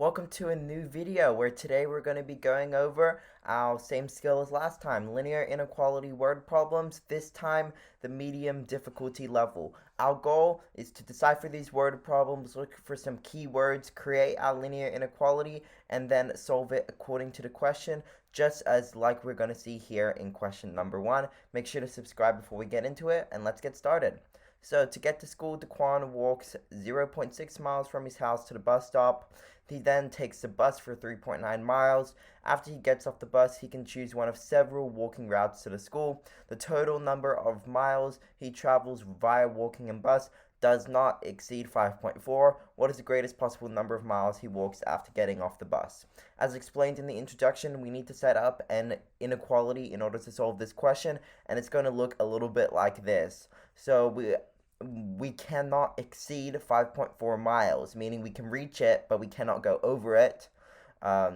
Welcome to a new video where today we're going to be going over our same skill as last time, linear inequality word problems, this time the medium difficulty level. Our goal is to decipher these word problems, look for some keywords, create our linear inequality, and then solve it according to the question, just as like we're going to see here in question number 1. Make sure to subscribe before we get into it, and let's get started. So to get to school, Daquan walks 0.6 miles from his house to the bus stop. He then takes the bus for 3.9 miles. After he gets off the bus, he can choose one of several walking routes to the school. The total number of miles he travels via walking and bus does not exceed 5.4. What is the greatest possible number of miles he walks after getting off the bus? As explained in the introduction, we need to set up an inequality in order to solve this question, and it's going to look a little bit like this. So we cannot exceed 5.4 miles, meaning we can reach it, but we cannot go over it,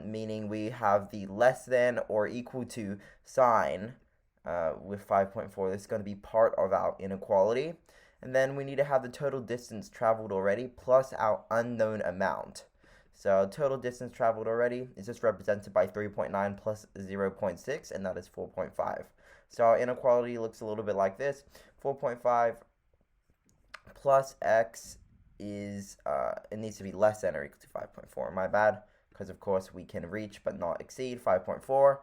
meaning we have the less than or equal to sign with 5.4. This is going to be part of our inequality. And then we need to have the total distance traveled already plus our unknown amount. So total distance traveled already is just represented by 3.9 plus 0.6, and that is 4.5. So our inequality looks a little bit like this. 4.5 plus x is, it needs to be less than or equal to 5.4. My bad, because of course we can reach but not exceed 5.4.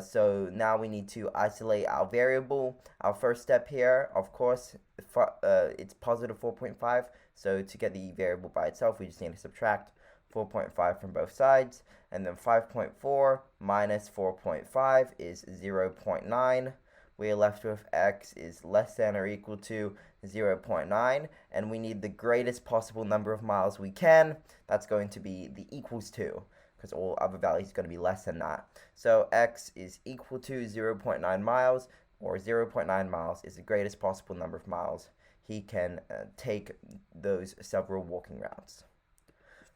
So now we need to isolate our variable. Our first step here, of course, it's positive 4.5. So to get the variable by itself, we just need to subtract 4.5 from both sides. And then 5.4 minus 4.5 is 0.9. We are left with x is less than or equal to 0.9, and we need the greatest possible number of miles we can. That's going to be the equals to, because all other values are going to be less than that. So x is equal to 0.9 miles, or 0.9 miles is the greatest possible number of miles he can take those several walking routes.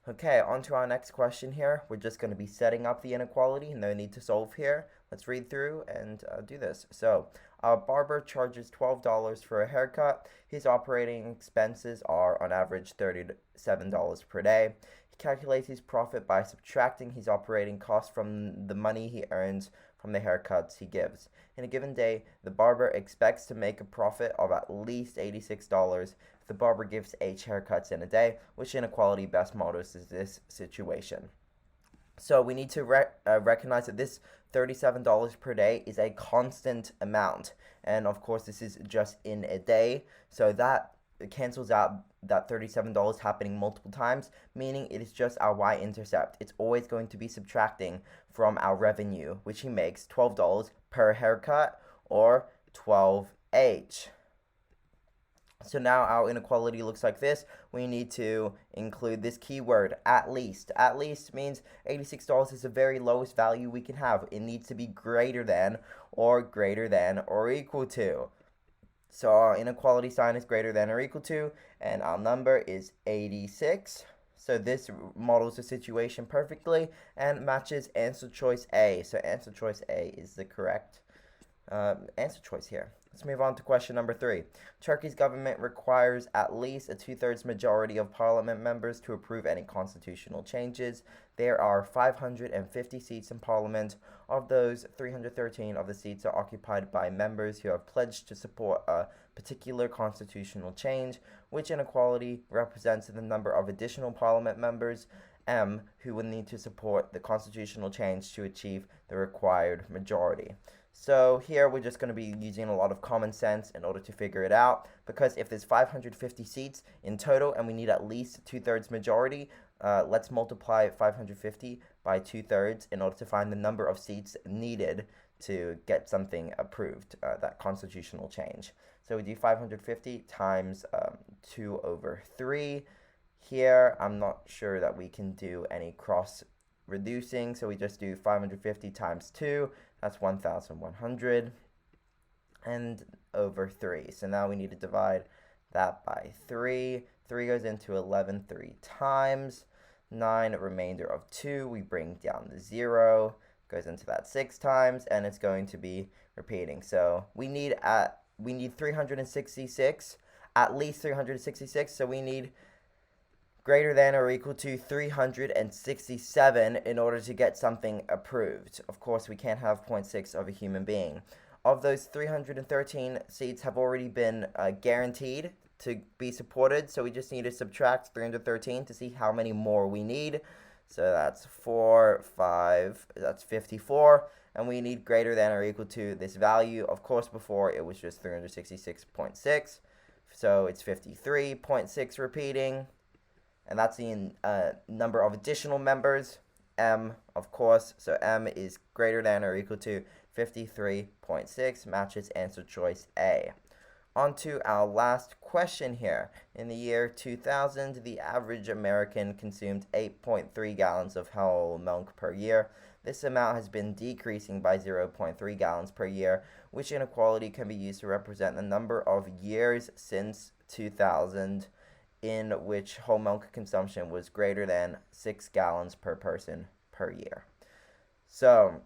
Okay, on to our next question here. We're just going to be setting up the inequality. No need to solve here. Let's read through and do this. So, a barber charges $12 for a haircut. His operating expenses are on average $37 per day. He calculates his profit by subtracting his operating costs from the money he earns from the haircuts he gives. In a given day, the barber expects to make a profit of at least $86 if the barber gives 8 haircuts in a day, which inequality best models this situation. So we need to recognize that this $37 per day is a constant amount, and of course this is just in a day, so that cancels out that $37 happening multiple times, meaning it is just our y-intercept. It's always going to be subtracting from our revenue, which he makes $12 per haircut, or 12h. So now our inequality looks like this. We need to include this keyword, at least. At least means $86 is the very lowest value we can have. It needs to be greater than or equal to. So our inequality sign is greater than or equal to, and our number is 86. So this models the situation perfectly and matches answer choice A. So answer choice A is the correct answer choice here. Let's move on to question number 3. Turkey's government requires at least a 2/3 majority of parliament members to approve any constitutional changes. There are 550 seats in parliament. Of those, 313 of the seats are occupied by members who have pledged to support a particular constitutional change, which inequality represents the number of additional parliament members, M, who will need to support the constitutional change to achieve the required majority. So here we're just going to be using a lot of common sense in order to figure it out, because if there's 550 seats in total and we need at least 2/3 majority, let's multiply 550 by 2/3 in order to find the number of seats needed to get something approved, that constitutional change. So we do 550 times 2/3. Here, I'm not sure that we can do any cross reducing, so we just do 550 times 2, that's 1,100, and over 3. So now we need to divide that by 3. 3 goes into 11 3 times. 9, a remainder of 2, we bring down the 0, goes into that 6 times, and it's going to be repeating. So we need 366, at least 366, so we need greater than or equal to 367 in order to get something approved. Of course, we can't have 0.6 of a human being. Of those, 313 seats have already been guaranteed to be supported, so we just need to subtract 313 to see how many more we need. So that's 4, 5, that's 54, and we need greater than or equal to this value. Of course, before it was just 366.6, so it's 53.6 repeating. And that's the number of additional members, m, of course. So m is greater than or equal to 53.6, matches answer choice A. On to our last question here. In the year 2000, the average American consumed 8.3 gallons of whole milk per year. This amount has been decreasing by 0.3 gallons per year, which inequality can be used to represent the number of years since 2000 in which whole milk consumption was greater than 6 gallons per person per year. So,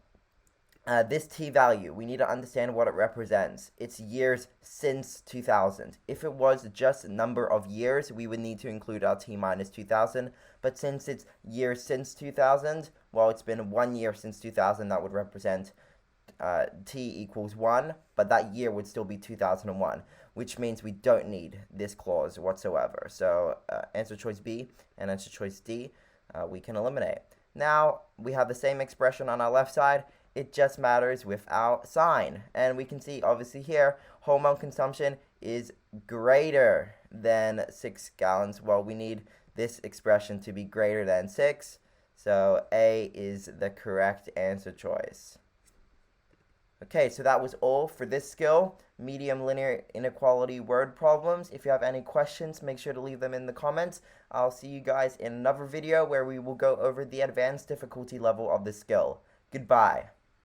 this t-value, we need to understand what it represents. It's years since 2000. If it was just number of years, we would need to include our t minus 2000. But since it's years since 2000, well, it's been 1 year since 2000, that would represent t equals 1, but that year would still be 2001, which means we don't need this clause whatsoever. So answer choice B and answer choice D, we can eliminate. Now, we have the same expression on our left side. It just matters without sign. And we can see, obviously here, whole milk consumption is greater than 6 gallons. Well, we need this expression to be greater than 6. So A is the correct answer choice. Okay, so that was all for this skill, medium linear inequality word problems. If you have any questions, make sure to leave them in the comments. I'll see you guys in another video where we will go over the advanced difficulty level of this skill. Goodbye.